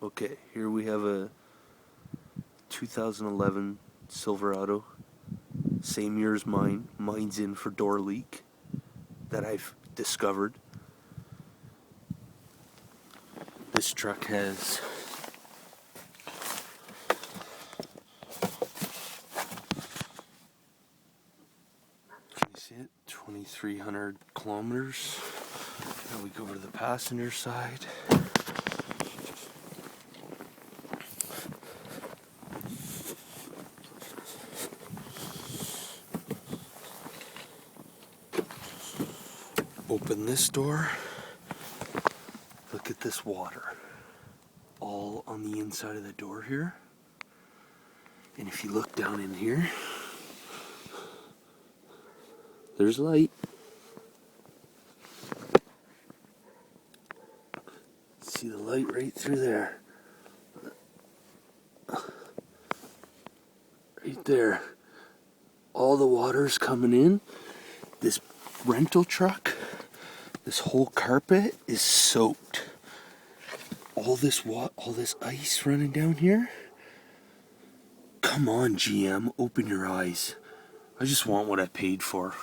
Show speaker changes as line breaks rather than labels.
Okay, here we have a 2011 Silverado, same year as mine. Mine's in for door leak that I've discovered. This truck has can you see it? 2,300 kilometers. Now we go to the passenger side. Open this door. Look at this water. All on the inside of the door here. And if you look down in here, there's light. See the light right through there. Right there. All the water's coming in. This rental truck, this whole carpet is soaked. All this ice running down here. Come on, GM, open your eyes. I just want what I paid for.